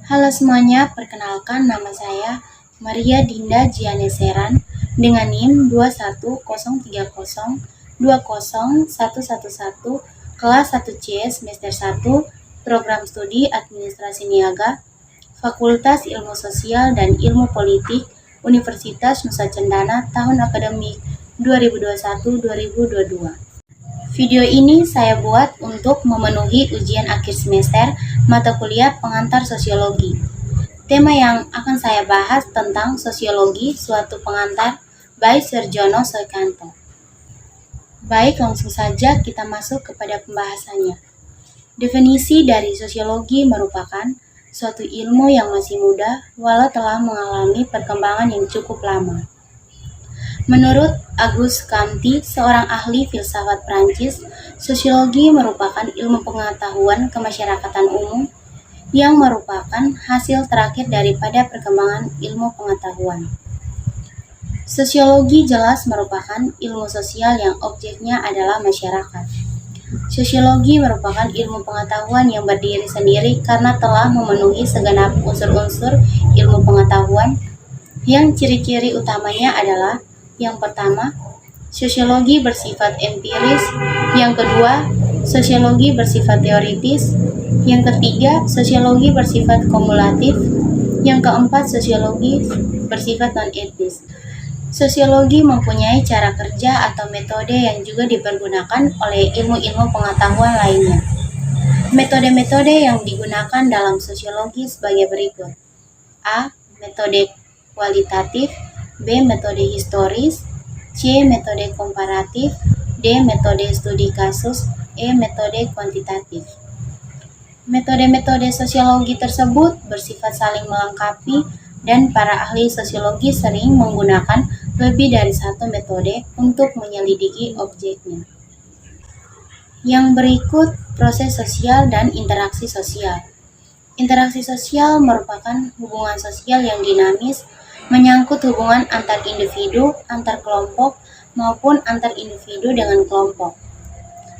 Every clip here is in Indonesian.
Halo semuanya, perkenalkan nama saya Maria Dinda Gianeseran dengan NIM 21030200111 kelas 1C semester 1 Program Studi Administrasi Niaga Fakultas Ilmu Sosial dan Ilmu Politik Universitas Nusa Cendana tahun akademik 2021-2022. Video ini saya buat untuk memenuhi ujian akhir semester mata kuliah pengantar sosiologi. Tema yang akan saya bahas tentang sosiologi suatu pengantar by Serjono Soekanto. Baik, langsung saja kita masuk kepada pembahasannya. Definisi dari sosiologi merupakan suatu ilmu yang masih muda walau telah mengalami perkembangan yang cukup lama. Menurut Auguste Comte, seorang ahli filsafat Prancis, sosiologi merupakan ilmu pengetahuan kemasyarakatan umum yang merupakan hasil terakhir daripada perkembangan ilmu pengetahuan. Sosiologi jelas merupakan ilmu sosial yang objeknya adalah masyarakat. Sosiologi merupakan ilmu pengetahuan yang berdiri sendiri karena telah memenuhi segenap unsur-unsur ilmu pengetahuan yang ciri-ciri utamanya adalah yang pertama, sosiologi bersifat empiris. Yang kedua, sosiologi bersifat teoritis. Yang ketiga, sosiologi bersifat kumulatif. Yang keempat, sosiologi bersifat non-etis. Sosiologi mempunyai cara kerja atau metode yang juga dipergunakan oleh ilmu-ilmu pengetahuan lainnya. Metode-metode yang digunakan dalam sosiologi sebagai berikut. A. Metode kualitatif. B. Metode historis. C. Metode komparatif. D. Metode studi kasus. E. Metode kuantitatif. Metode-metode sosiologi tersebut bersifat saling melengkapi dan para ahli sosiologi sering menggunakan lebih dari satu metode untuk menyelidiki objeknya. Yang berikut proses sosial dan interaksi sosial. Interaksi sosial merupakan hubungan sosial yang dinamis menyangkut hubungan antar individu, antar kelompok, maupun antar individu dengan kelompok.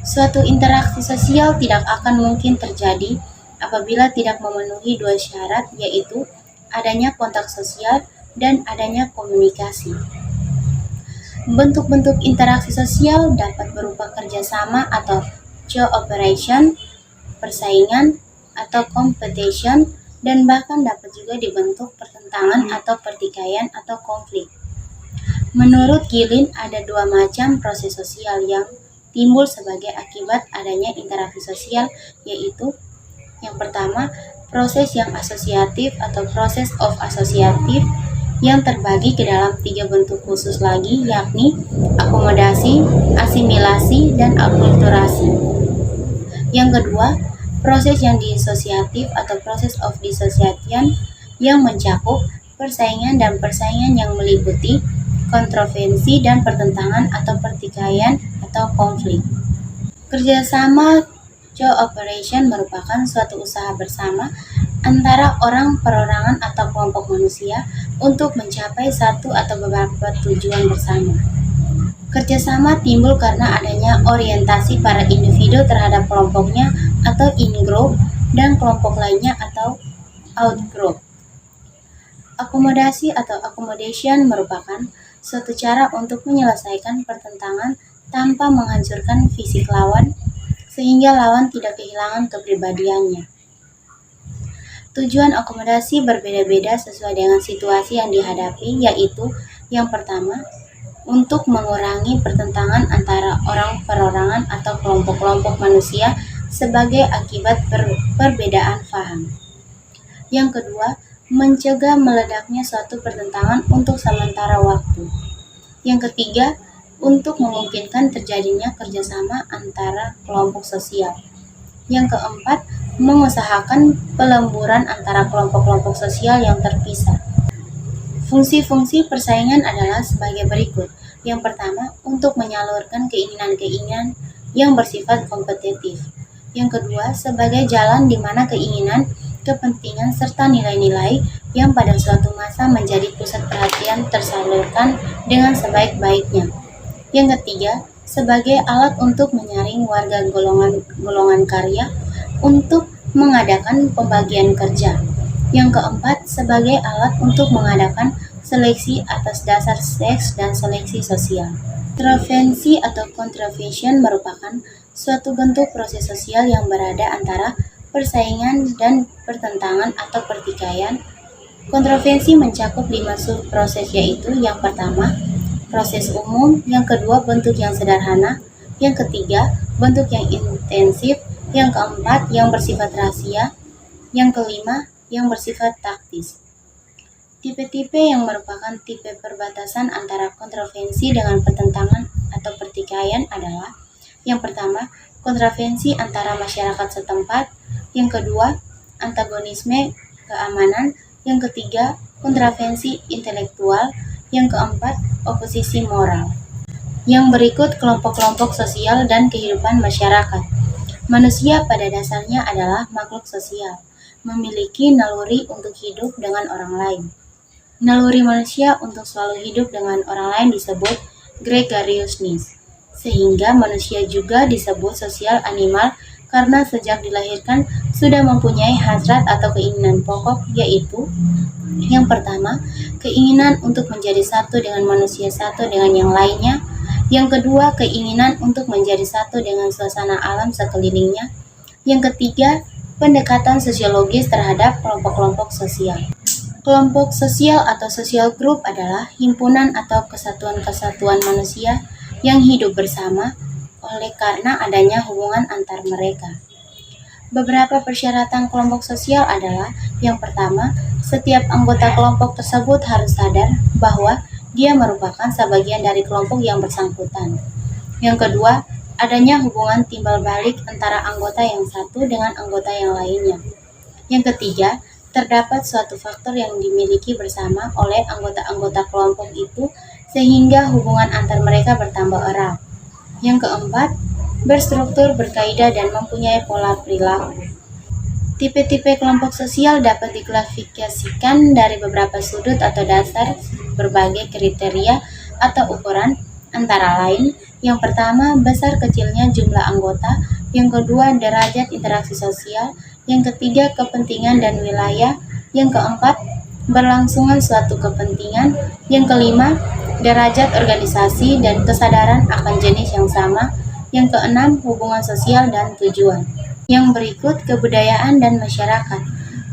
Suatu interaksi sosial tidak akan mungkin terjadi apabila tidak memenuhi dua syarat, yaitu adanya kontak sosial dan adanya komunikasi. Bentuk-bentuk interaksi sosial dapat berupa kerjasama atau cooperation, persaingan atau competition, dan bahkan dapat juga dibentuk pertentangan atau pertikaian atau konflik. Menurut Gilin, ada dua macam proses sosial yang timbul sebagai akibat adanya interaksi sosial, yaitu yang pertama, proses yang asosiatif atau process of associative yang terbagi ke dalam tiga bentuk khusus lagi, yakni akomodasi, asimilasi, dan akulturasi. Yang kedua, proses yang disosiatif atau process of dissociation yang mencakup persaingan dan persaingan yang meliputi kontroversi dan pertentangan atau pertikaian atau konflik. Kerjasama cooperation merupakan suatu usaha bersama antara orang perorangan atau kelompok manusia untuk mencapai satu atau beberapa tujuan bersama. Kerjasama timbul karena adanya orientasi para individu terhadap kelompoknya atau in-group dan kelompok lainnya atau out-group. Akomodasi atau accommodation merupakan suatu cara untuk menyelesaikan pertentangan tanpa menghancurkan fisik lawan, sehingga lawan tidak kehilangan kepribadiannya. Tujuan akomodasi berbeda-beda sesuai dengan situasi yang dihadapi, yaitu yang pertama, untuk mengurangi pertentangan antara orang perorangan atau kelompok-kelompok manusia sebagai akibat perbedaan paham. Yang kedua, mencegah meledaknya suatu pertentangan untuk sementara waktu. Yang ketiga, untuk memungkinkan terjadinya kerjasama antara kelompok sosial. Yang keempat, mengusahakan pelemburan antara kelompok-kelompok sosial yang terpisah. Fungsi-fungsi persaingan adalah sebagai berikut. Yang pertama, untuk menyalurkan keinginan-keinginan yang bersifat kompetitif. Yang kedua, sebagai jalan di mana keinginan, kepentingan, serta nilai-nilai yang pada suatu masa menjadi pusat perhatian tersalurkan dengan sebaik-baiknya. Yang ketiga, sebagai alat untuk menyaring warga golongan karya untuk mengadakan pembagian kerja. Yang keempat, sebagai alat untuk mengadakan seleksi atas dasar seks dan seleksi sosial. Intervensi atau contravention merupakan suatu bentuk proses sosial yang berada antara persaingan dan pertentangan atau pertikaian. Kontroversi mencakup 5 subproses, yaitu yang pertama, proses umum, yang kedua, bentuk yang sederhana, yang ketiga, bentuk yang intensif, yang keempat, yang bersifat rahasia, yang kelima, yang bersifat taktis. Tipe-tipe yang merupakan tipe perbatasan antara kontroversi dengan pertentangan atau pertikaian adalah: yang pertama, kontroversi antara masyarakat setempat, yang kedua, antagonisme keamanan, yang ketiga, kontroversi intelektual, yang keempat, oposisi moral. Yang berikut kelompok-kelompok sosial dan kehidupan masyarakat. Manusia pada dasarnya adalah makhluk sosial, memiliki naluri untuk hidup dengan orang lain. Naluri manusia untuk selalu hidup dengan orang lain disebut gregarious needs, sehingga manusia juga disebut sosial animal karena sejak dilahirkan sudah mempunyai hasrat atau keinginan pokok, yaitu yang pertama, keinginan untuk menjadi satu dengan manusia, satu dengan yang lainnya. Yang kedua, keinginan untuk menjadi satu dengan suasana alam sekelilingnya. Yang ketiga, pendekatan sosiologis terhadap kelompok-kelompok sosial. Kelompok sosial atau social group adalah himpunan atau kesatuan-kesatuan manusia yang hidup bersama oleh karena adanya hubungan antar mereka. Beberapa persyaratan kelompok sosial adalah: yang pertama, setiap anggota kelompok tersebut harus sadar bahwa dia merupakan sebagian dari kelompok yang bersangkutan. Yang kedua, adanya hubungan timbal balik antara anggota yang satu dengan anggota yang lainnya. Yang ketiga, terdapat suatu faktor yang dimiliki bersama oleh anggota-anggota kelompok itu sehingga hubungan antar mereka bertambah erat. Yang keempat, berstruktur, berkaidah, dan mempunyai pola perilaku. Tipe-tipe kelompok sosial dapat diklasifikasikan dari beberapa sudut atau dasar berbagai kriteria atau ukuran, antara lain: yang pertama, besar kecilnya jumlah anggota, yang kedua, derajat interaksi sosial, yang ketiga, kepentingan dan wilayah, yang keempat, berlangsungan suatu kepentingan, yang kelima, derajat organisasi dan kesadaran akan jenis yang sama, yang keenam, hubungan sosial dan tujuan. Yang berikut, kebudayaan dan masyarakat.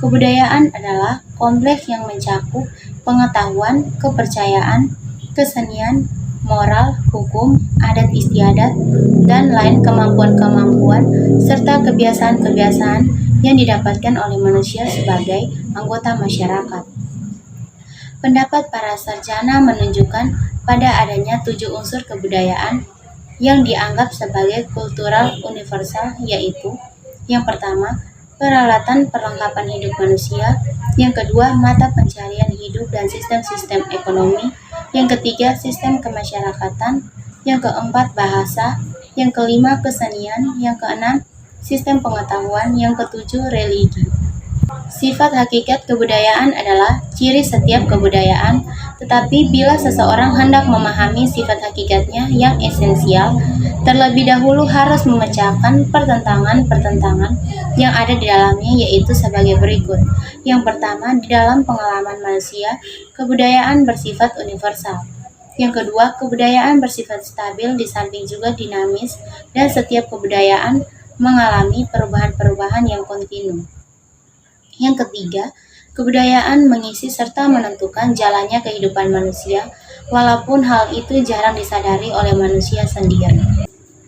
Kebudayaan adalah kompleks yang mencakup pengetahuan, kepercayaan, kesenian, moral, hukum, adat istiadat, dan lain kemampuan-kemampuan serta kebiasaan-kebiasaan yang didapatkan oleh manusia sebagai anggota masyarakat. Pendapat para sarjana menunjukkan pada adanya 7 unsur kebudayaan yang dianggap sebagai kultural universal, yaitu: yang pertama, peralatan perlengkapan hidup manusia, yang kedua, mata pencarian hidup dan sistem-sistem ekonomi, yang ketiga, sistem kemasyarakatan, yang keempat, bahasa, yang kelima, kesenian, yang keenam, sistem pengetahuan, yang ketujuh, religi. Sifat hakikat kebudayaan adalah ciri setiap kebudayaan, tetapi bila seseorang hendak memahami sifat hakikatnya yang esensial, terlebih dahulu harus memecahkan pertentangan-pertentangan yang ada di dalamnya, yaitu sebagai berikut. Yang pertama, di dalam pengalaman manusia, kebudayaan bersifat universal. Yang kedua, kebudayaan bersifat stabil di samping juga dinamis, dan setiap kebudayaan mengalami perubahan-perubahan yang kontinu. Yang ketiga, kebudayaan mengisi serta menentukan jalannya kehidupan manusia, walaupun hal itu jarang disadari oleh manusia sendiri.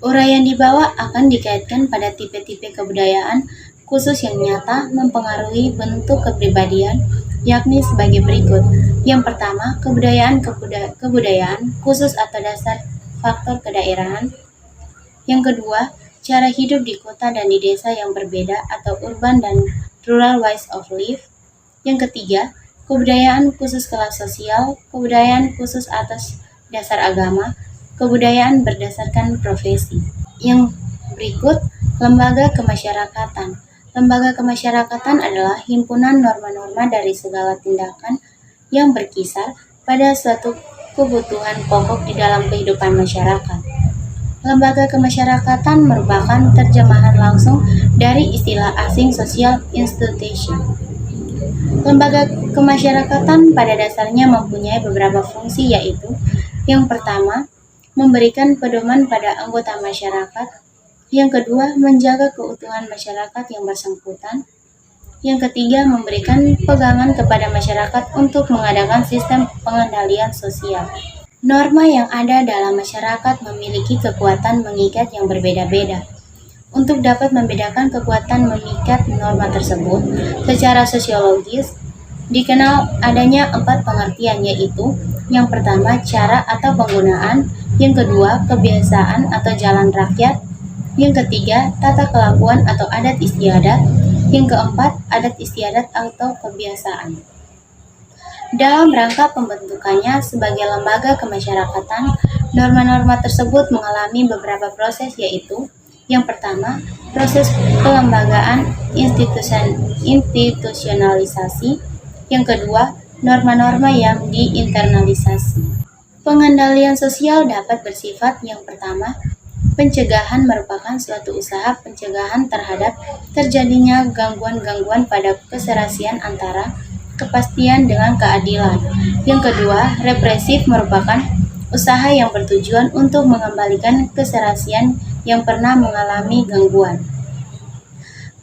Uraian di bawah akan dikaitkan pada tipe-tipe kebudayaan khusus yang nyata mempengaruhi bentuk kepribadian, yakni sebagai berikut. Yang pertama, kebudayaan khusus atau dasar faktor kedaerahan. Yang kedua, cara hidup di kota dan di desa yang berbeda atau urban dan rural ways of life. Yang ketiga, kebudayaan khusus kelas sosial, kebudayaan khusus atas dasar agama, kebudayaan berdasarkan profesi. Yang berikut, lembaga kemasyarakatan. Lembaga kemasyarakatan adalah himpunan norma-norma dari segala tindakan yang berkisar pada suatu kebutuhan pokok di dalam kehidupan masyarakat. Lembaga kemasyarakatan merupakan terjemahan langsung dari istilah asing social institution. Lembaga kemasyarakatan pada dasarnya mempunyai beberapa fungsi, yaitu yang pertama, memberikan pedoman pada anggota masyarakat. Yang kedua, menjaga keutuhan masyarakat yang bersangkutan. Yang ketiga, memberikan pegangan kepada masyarakat untuk mengadakan sistem pengendalian sosial. Norma yang ada dalam masyarakat memiliki kekuatan mengikat yang berbeda-beda. Untuk dapat membedakan kekuatan mengikat norma tersebut, secara sosiologis, dikenal adanya 4 pengertian, yaitu yang pertama, cara atau penggunaan. Yang kedua, kebiasaan atau jalan rakyat. Yang ketiga, tata kelakuan atau adat istiadat. Yang keempat, adat istiadat atau kebiasaan. Dalam rangka pembentukannya sebagai lembaga kemasyarakatan, norma-norma tersebut mengalami beberapa proses, yaitu yang pertama, proses pelembagaan institusionalisasi. Yang kedua, norma-norma yang diinternalisasi. Pengendalian sosial dapat bersifat yang pertama, pencegahan merupakan suatu usaha pencegahan terhadap terjadinya gangguan-gangguan pada keserasian antara kepastian dengan keadilan. Yang kedua, represif merupakan usaha yang bertujuan untuk mengembalikan keserasian yang pernah mengalami gangguan.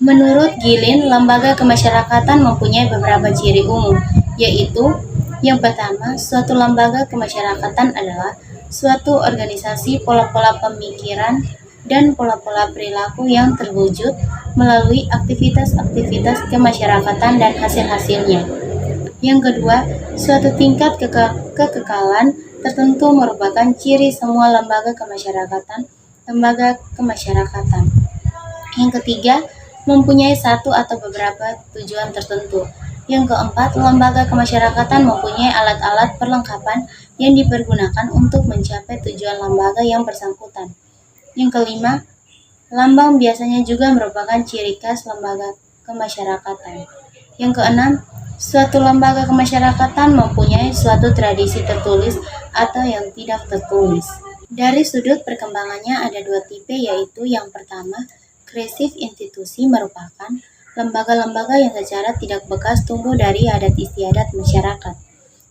Menurut Gilin, lembaga kemasyarakatan mempunyai beberapa ciri umum, yaitu yang pertama, suatu lembaga kemasyarakatan adalah suatu organisasi pola-pola pemikiran dan pola-pola perilaku yang terwujud melalui aktivitas-aktivitas kemasyarakatan dan hasil-hasilnya. Yang kedua, suatu tingkat kekekalan tertentu merupakan ciri semua lembaga kemasyarakatan. Yang ketiga, mempunyai satu atau beberapa tujuan tertentu. Yang keempat, lembaga kemasyarakatan mempunyai alat-alat perlengkapan yang dipergunakan untuk mencapai tujuan lembaga yang bersangkutan. Yang kelima, lambang biasanya juga merupakan ciri khas lembaga kemasyarakatan. Yang keenam, suatu lembaga kemasyarakatan mempunyai suatu tradisi tertulis atau yang tidak tertulis. Dari sudut perkembangannya ada 2 tipe, yaitu yang pertama, kreatif institusi merupakan lembaga-lembaga yang secara tidak bekas tumbuh dari adat istiadat masyarakat.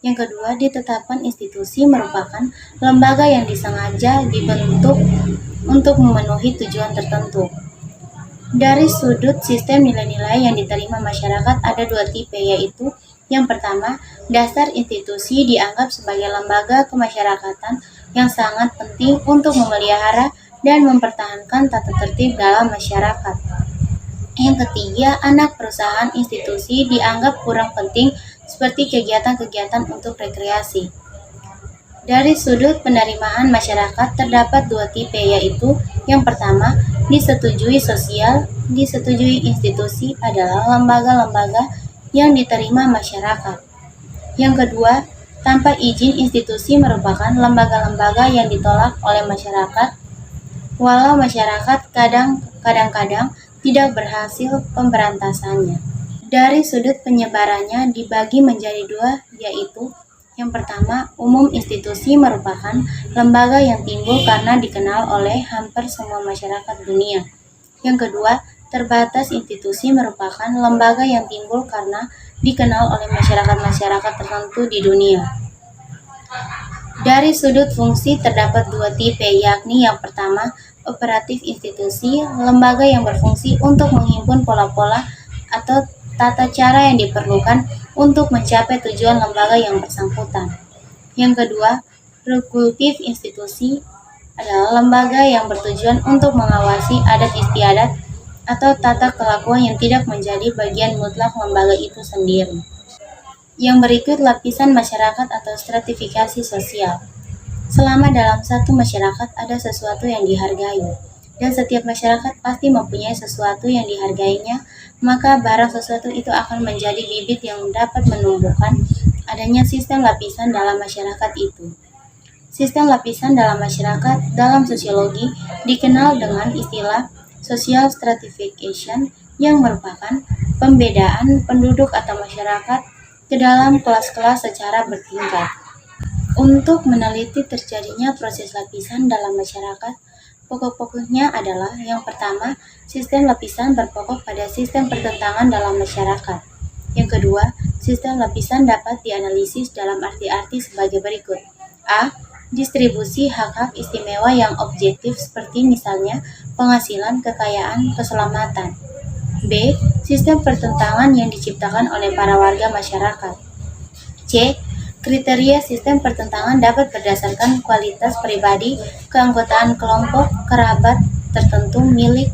Yang kedua, ditetapkan institusi merupakan lembaga yang disengaja dibentuk untuk memenuhi tujuan tertentu. Dari sudut sistem nilai-nilai yang diterima masyarakat ada 2 tipe, yaitu yang pertama, dasar institusi dianggap sebagai lembaga kemasyarakatan yang sangat penting untuk memelihara dan mempertahankan tata tertib dalam masyarakat. Yang ketiga, anak perusahaan institusi dianggap kurang penting seperti kegiatan-kegiatan untuk rekreasi. Dari sudut penerimaan masyarakat terdapat 2 tipe, yaitu yang pertama, disetujui sosial. Disetujui institusi adalah lembaga-lembaga yang diterima masyarakat. Yang kedua, tanpa izin institusi merupakan lembaga-lembaga yang ditolak oleh masyarakat, walau masyarakat kadang-kadang tidak berhasil pemberantasannya. Dari sudut penyebarannya dibagi menjadi 2, yaitu yang pertama, umum institusi merupakan lembaga yang timbul karena dikenal oleh hampir semua masyarakat dunia. Yang kedua, terbatas institusi merupakan lembaga yang timbul karena dikenal oleh masyarakat-masyarakat tertentu di dunia. Dari sudut fungsi terdapat 2 tipe, yakni yang pertama, operatif institusi, lembaga yang berfungsi untuk menghimpun pola-pola atau tata cara yang diperlukan untuk mencapai tujuan lembaga yang bersangkutan. Yang kedua, regulatif institusi adalah lembaga yang bertujuan untuk mengawasi adat istiadat atau tata kelakuan yang tidak menjadi bagian mutlak lembaga itu sendiri. Yang berikut lapisan masyarakat atau stratifikasi sosial. Selama dalam satu masyarakat ada sesuatu yang dihargai, dan setiap masyarakat pasti mempunyai sesuatu yang dihargainya, maka barang sesuatu itu akan menjadi bibit yang dapat menumbuhkan adanya sistem lapisan dalam masyarakat itu. Sistem lapisan dalam masyarakat dalam sosiologi dikenal dengan istilah social stratification, yang merupakan pembedaan penduduk atau masyarakat ke dalam kelas-kelas secara bertingkat. Untuk meneliti terjadinya proses lapisan dalam masyarakat, pokok-pokoknya adalah yang pertama, sistem lapisan berpokok pada sistem pertentangan dalam masyarakat. Yang kedua, sistem lapisan dapat dianalisis dalam arti-arti sebagai berikut. A. Distribusi hak-hak istimewa yang objektif seperti misalnya penghasilan, kekayaan, keselamatan. B. Sistem pertentangan yang diciptakan oleh para warga masyarakat. C. Kriteria sistem pertentangan dapat berdasarkan kualitas pribadi, keanggotaan kelompok, kerabat tertentu, milik,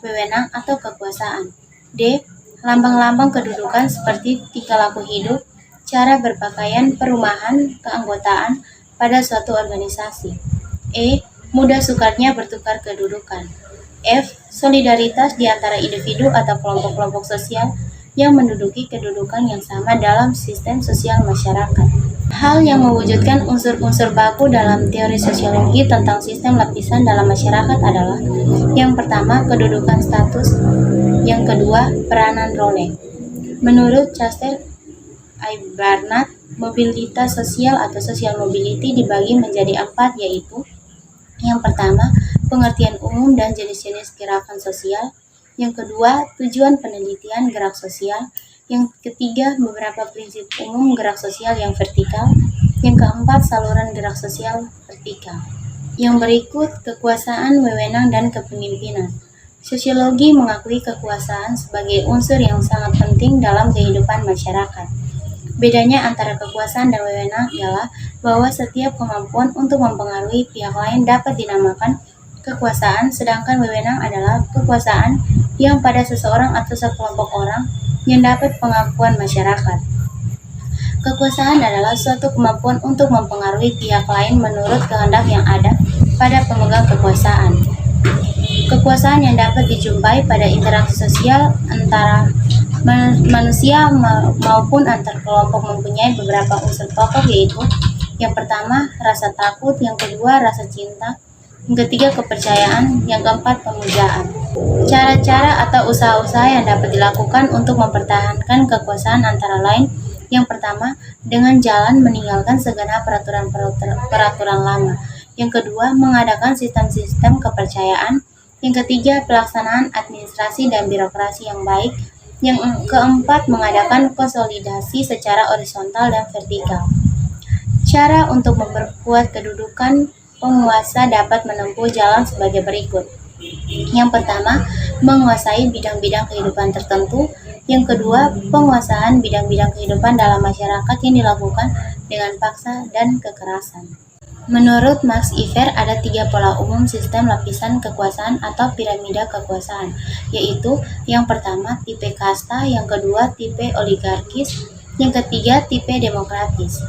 wewenang, atau kekuasaan. D. Lambang-lambang kedudukan seperti tingkah laku hidup, cara berpakaian, perumahan, keanggotaan pada suatu organisasi. E. Mudah sukarnya bertukar kedudukan. F. Solidaritas di antara individu atau kelompok-kelompok sosial yang menduduki kedudukan yang sama dalam sistem sosial masyarakat. Hal yang mewujudkan unsur-unsur baku dalam teori sosiologi tentang sistem lapisan dalam masyarakat adalah: yang pertama, kedudukan status; yang kedua, peranan role. Menurut Chester I. Barnard, mobilitas sosial atau social mobility dibagi menjadi 4, yaitu: yang pertama, pengertian umum dan jenis-jenis gerakan sosial; yang kedua, tujuan penelitian gerak sosial; yang ketiga, beberapa prinsip umum gerak sosial yang vertikal; yang keempat, saluran gerak sosial vertikal. Yang berikut, kekuasaan, wewenang, dan kepemimpinan. Sosiologi mengakui kekuasaan sebagai unsur yang sangat penting dalam kehidupan masyarakat. Bedanya antara kekuasaan dan wewenang ialah bahwa setiap kemampuan untuk mempengaruhi pihak lain dapat dinamakan kekuasaan, sedangkan wewenang adalah kekuasaan yang pada seseorang atau sekelompok orang yang dapat pengakuan masyarakat. Kekuasaan adalah suatu kemampuan untuk mempengaruhi pihak lain menurut kehendak yang ada pada pemegang kekuasaan. Kekuasaan yang dapat dijumpai pada interaksi sosial antara manusia maupun antar kelompok mempunyai beberapa unsur pokok, yaitu: yang pertama, rasa takut; yang kedua, rasa cinta; yang ketiga, kepercayaan; yang keempat, pemujaan. Cara-cara atau usaha-usaha yang dapat dilakukan untuk mempertahankan kekuasaan antara lain: yang pertama, dengan jalan meninggalkan segenap peraturan lama; yang kedua, mengadakan sistem-sistem kepercayaan; yang ketiga, pelaksanaan administrasi dan birokrasi yang baik; yang keempat, mengadakan konsolidasi secara horizontal dan vertikal. Cara untuk memperkuat kedudukan penguasa dapat menempuh jalan sebagai berikut. Yang pertama, menguasai bidang-bidang kehidupan tertentu; yang kedua, penguasaan bidang-bidang kehidupan dalam masyarakat yang dilakukan dengan paksa dan kekerasan. Menurut Max Iver, ada 3 pola umum sistem lapisan kekuasaan atau piramida kekuasaan, yaitu: yang pertama, tipe kasta; yang kedua, tipe oligarkis; yang ketiga, tipe demokratis.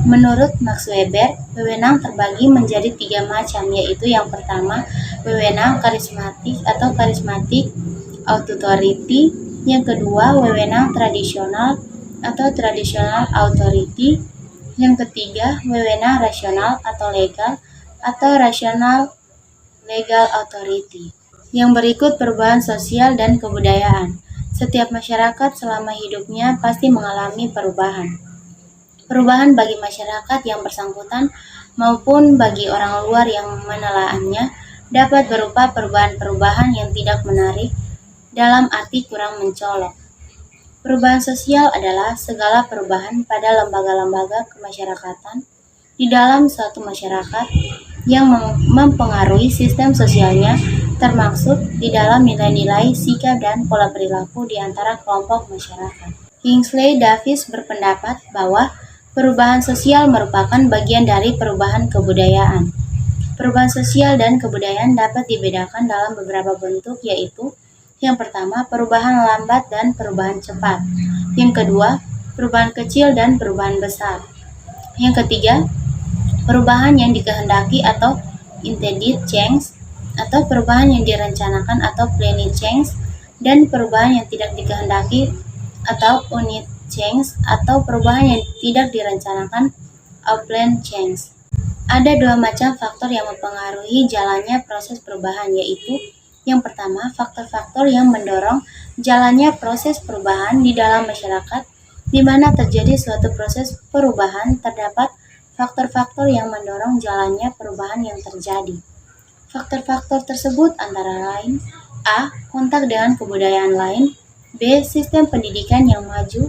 Menurut Max Weber, wewenang terbagi menjadi 3 macam, yaitu: yang pertama, wewenang karismatik atau charismatic authority; yang kedua, wewenang tradisional atau traditional authority; yang ketiga, wewenang rasional atau legal atau rational legal authority. Yang berikut perubahan sosial dan kebudayaan. Setiap masyarakat selama hidupnya pasti mengalami perubahan. Perubahan bagi masyarakat yang bersangkutan maupun bagi orang luar yang menelaahnya dapat berupa perubahan-perubahan yang tidak menarik dalam arti kurang mencolok. Perubahan sosial adalah segala perubahan pada lembaga-lembaga kemasyarakatan di dalam suatu masyarakat yang mempengaruhi sistem sosialnya, termaksud di dalam nilai-nilai, sikap, dan pola perilaku di antara kelompok masyarakat. Kingsley Davis berpendapat bahwa perubahan sosial merupakan bagian dari perubahan kebudayaan. Perubahan sosial dan kebudayaan dapat dibedakan dalam beberapa bentuk, yaitu: yang pertama, perubahan lambat dan perubahan cepat; yang kedua, perubahan kecil dan perubahan besar; yang ketiga, perubahan yang dikehendaki atau intended change, atau perubahan yang direncanakan atau planned change; dan perubahan yang tidak dikehendaki atau unit change, atau perubahan yang tidak direncanakan unplanned change. Ada 2 macam faktor yang mempengaruhi jalannya proses perubahan, yaitu: yang pertama, faktor-faktor yang mendorong jalannya proses perubahan di dalam masyarakat. Di mana terjadi suatu proses perubahan, terdapat faktor-faktor yang mendorong jalannya perubahan yang terjadi. Faktor-faktor tersebut antara lain: A. Kontak dengan kebudayaan lain; B. Sistem pendidikan yang maju.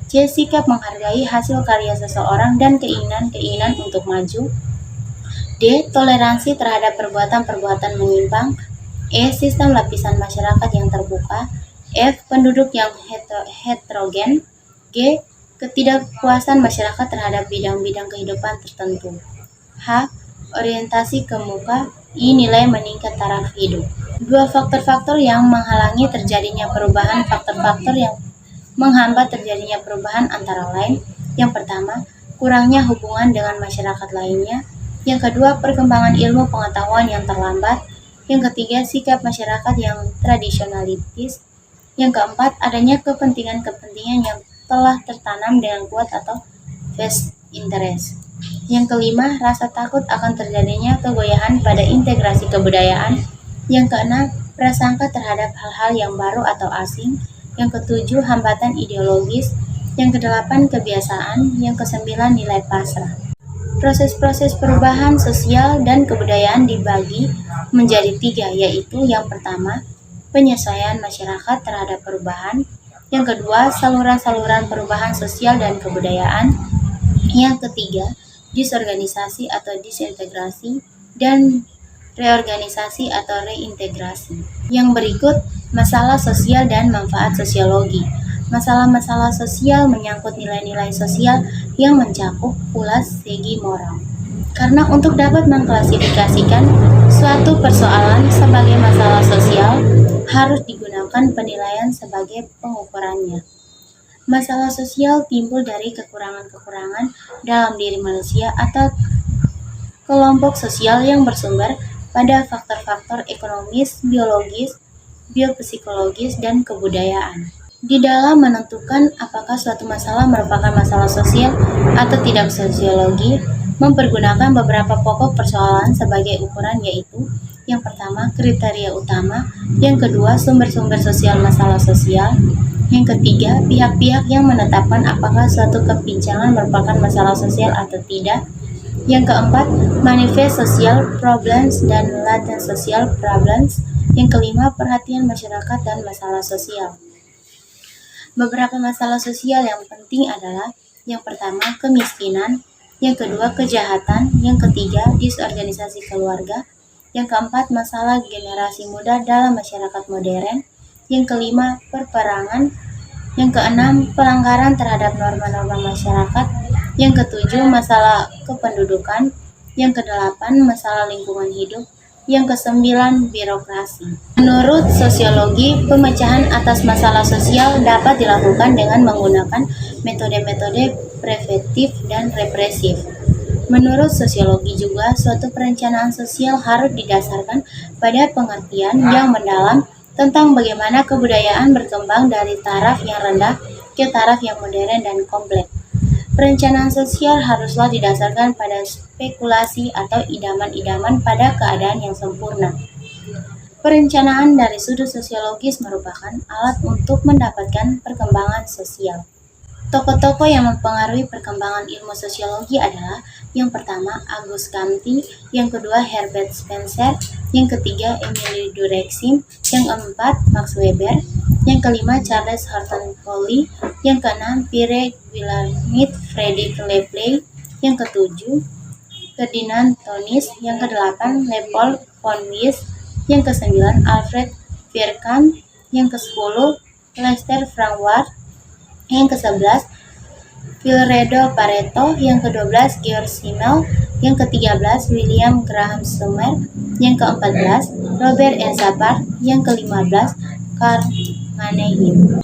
C. Sikap menghargai hasil karya seseorang dan keinginan-keinginan untuk maju. D. Toleransi terhadap perbuatan-perbuatan menyimpang. E. Sistem lapisan masyarakat yang terbuka. F. Penduduk yang heterogen. G. Ketidakpuasan masyarakat terhadap bidang-bidang kehidupan tertentu. H. Orientasi ke muka. I. Nilai meningkat taraf hidup. Dua faktor-faktor yang menghalangi terjadinya perubahan. Faktor-faktor yang menghambat terjadinya perubahan antara lain: yang pertama, kurangnya hubungan dengan masyarakat lainnya; yang kedua, perkembangan ilmu pengetahuan yang terlambat; yang ketiga, sikap masyarakat yang tradisionalitis; yang keempat, adanya kepentingan-kepentingan yang telah tertanam dengan kuat atau vested interest; yang kelima, rasa takut akan terjadinya kegoyahan pada integrasi kebudayaan; yang keenam, prasangka terhadap hal-hal yang baru atau asing; yang ketujuh, hambatan ideologis; yang kedelapan, kebiasaan; yang kesembilan, nilai pasrah. Proses-proses perubahan sosial dan kebudayaan dibagi menjadi tiga, yaitu yang pertama, penyesuaian masyarakat terhadap perubahan; yang kedua, saluran-saluran perubahan sosial dan kebudayaan; yang ketiga, disorganisasi atau disintegrasi; dan reorganisasi atau reintegrasi. Yang berikut, masalah sosial dan manfaat sosiologi. Masalah-masalah sosial menyangkut nilai-nilai sosial yang mencakup pula segi moral. Karena untuk dapat mengklasifikasikan suatu persoalan sebagai masalah sosial, harus digunakan penilaian sebagai pengukurannya. Masalah sosial timbul dari kekurangan-kekurangan dalam diri manusia atau kelompok sosial yang bersumber pada faktor-faktor ekonomis, biologis, biopsikologis, dan kebudayaan. Di dalam menentukan apakah suatu masalah merupakan masalah sosial atau tidak, sosiologi mempergunakan beberapa pokok persoalan sebagai ukuran, yaitu yang pertama, kriteria utama; yang kedua, sumber-sumber sosial masalah sosial; yang ketiga, pihak-pihak yang menetapkan apakah suatu kepincangan merupakan masalah sosial atau tidak; yang keempat, manifest social problems dan latent social problems; yang kelima, perhatian masyarakat dan masalah sosial. Beberapa masalah sosial yang penting adalah: yang pertama, kemiskinan; yang kedua, kejahatan; yang ketiga, disorganisasi keluarga; yang keempat, masalah generasi muda dalam masyarakat modern; yang kelima, perperangan; yang keenam, pelanggaran terhadap norma-norma masyarakat; yang ketujuh, masalah kependudukan; yang kedelapan, masalah lingkungan hidup; yang kesembilan, birokrasi. Menurut sosiologi, pemecahan atas masalah sosial dapat dilakukan dengan menggunakan metode-metode preventif dan represif. Menurut sosiologi juga, suatu perencanaan sosial harus didasarkan pada pengertian yang mendalam tentang bagaimana kebudayaan berkembang dari taraf yang rendah ke taraf yang modern dan kompleks. Perencanaan sosial haruslah didasarkan pada spekulasi atau idaman-idaman pada keadaan yang sempurna. Perencanaan dari sudut sosiologis merupakan alat untuk mendapatkan perkembangan sosial. Tokoh-tokoh yang mempengaruhi perkembangan ilmu sosiologi adalah: yang pertama, Auguste Comte; yang kedua, Herbert Spencer; yang ketiga, Émile Durkheim; yang keempat, Max Weber; yang kelima, Charles Horton Collie; yang keenam, Pierre Guillemette Frédéric Lefley; yang ketujuh, Ferdinand Tönnies; yang kedelapan, Leopold von Wies; yang kesembilan, Alfred Bierkamp; yang kesepuluh, Lester Frank Ward; yang ke-11, Vilfredo Pareto; yang ke-12, Georg Simmel; yang ke-13, William Graham Sumner; yang ke-14, Robert N. Sapard; yang ke-15, Karl Mannerheim.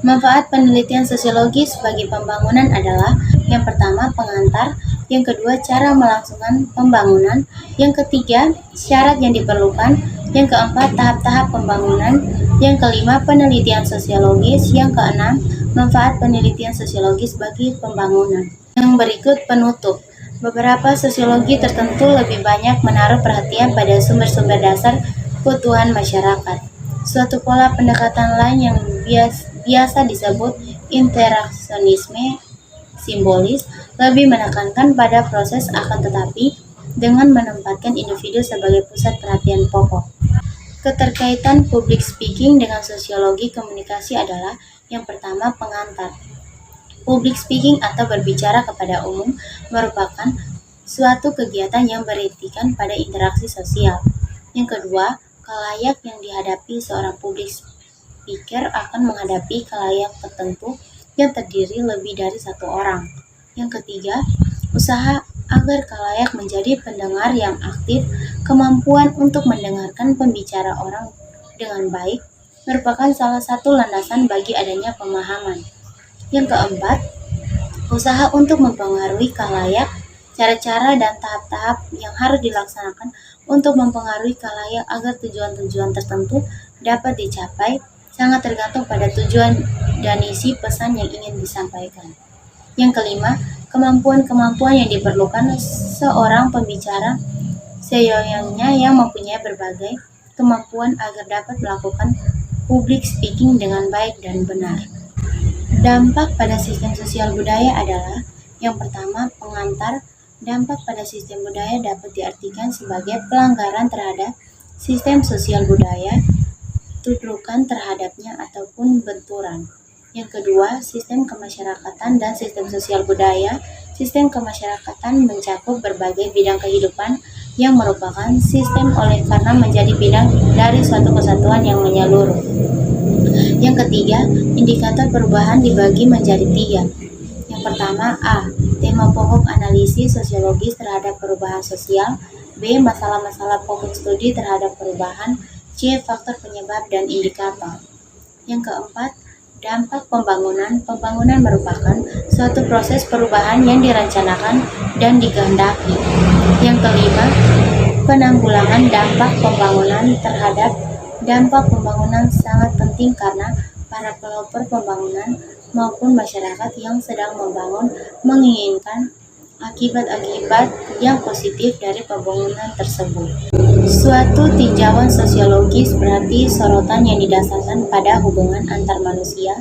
Manfaat penelitian sosiologis bagi pembangunan adalah: yang pertama, pengantar; yang kedua, cara melangsungkan pembangunan; yang ketiga, syarat yang diperlukan; yang keempat, tahap-tahap pembangunan; yang kelima, penelitian sosiologis; yang keenam, manfaat penelitian sosiologis bagi pembangunan. Yang berikut penutup. Beberapa sosiologi tertentu lebih banyak menaruh perhatian pada sumber-sumber dasar keutuhan masyarakat. Suatu pola pendekatan lain yang biasa disebut interaksionisme simbolis lebih menekankan pada proses, akan tetapi dengan menempatkan individu sebagai pusat perhatian pokok. Keterkaitan public speaking dengan sosiologi komunikasi adalah yang pertama pengantar. Public speaking atau berbicara kepada umum merupakan suatu kegiatan yang beretikan pada interaksi sosial. Yang kedua, khalayak yang dihadapi seorang public speaker akan menghadapi khalayak tertentu yang terdiri lebih dari satu orang. Yang ketiga, usaha agar khalayak menjadi pendengar yang aktif, kemampuan untuk mendengarkan pembicara orang dengan baik merupakan salah satu landasan bagi adanya pemahaman. Yang keempat, usaha untuk mempengaruhi khalayak, cara-cara dan tahap-tahap yang harus dilaksanakan untuk mempengaruhi khalayak agar tujuan-tujuan tertentu dapat dicapai sangat tergantung pada tujuan dan isi pesan yang ingin disampaikan. Yang kelima, kemampuan-kemampuan yang diperlukan seorang pembicara seyogyanya yang mempunyai berbagai kemampuan agar dapat melakukan public speaking dengan baik dan benar. Dampak pada sistem sosial budaya adalah yang pertama, pengantar. Dampak pada sistem budaya dapat diartikan sebagai pelanggaran terhadap sistem sosial budaya, tuduhan terhadapnya ataupun benturan. Yang kedua, sistem kemasyarakatan dan sistem sosial budaya. Sistem kemasyarakatan mencakup berbagai bidang kehidupan yang merupakan sistem oleh karena menjadi bidang dari suatu kesatuan yang menyeluruh. Yang ketiga, indikator perubahan dibagi menjadi 3. Yang pertama, A. Tema pokok analisis sosiologis terhadap perubahan sosial. B. Masalah-masalah pokok studi terhadap perubahan. C. Faktor penyebab dan indikator. Yang keempat, dampak pembangunan. Pembangunan merupakan suatu proses perubahan yang direncanakan dan dikehendaki. Yang kelima, penanggulangan dampak pembangunan. Terhadap dampak pembangunan sangat penting karena para pelopor pembangunan maupun masyarakat yang sedang membangun menginginkan akibat-akibat yang positif dari pembangunan tersebut. Suatu tinjauan sosiologis berarti sorotan yang didasarkan pada hubungan antar manusia,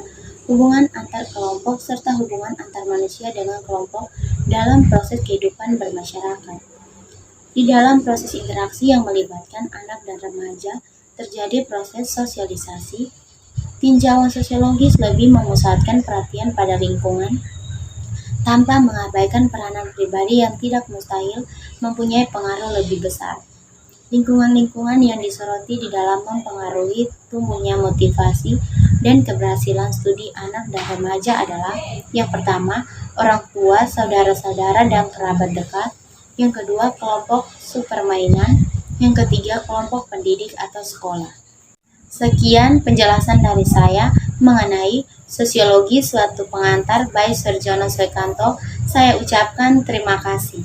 hubungan antar kelompok, serta hubungan antar manusia dengan kelompok dalam proses kehidupan bermasyarakat. Di dalam proses interaksi yang melibatkan anak dan remaja, terjadi proses sosialisasi. Tinjauan sosiologis lebih memusatkan perhatian pada lingkungan, tanpa mengabaikan peranan pribadi yang tidak mustahil mempunyai pengaruh lebih besar. Lingkungan-lingkungan yang disoroti di dalam mempengaruhi tumbuhnya motivasi dan keberhasilan studi anak dan remaja adalah yang pertama, orang tua, saudara-saudara, dan kerabat dekat. Yang kedua, kelompok supermainan. Yang ketiga, kelompok pendidik atau sekolah. Sekian penjelasan dari saya mengenai sosiologi suatu pengantar by Surjono Swekanto. Saya ucapkan terima kasih.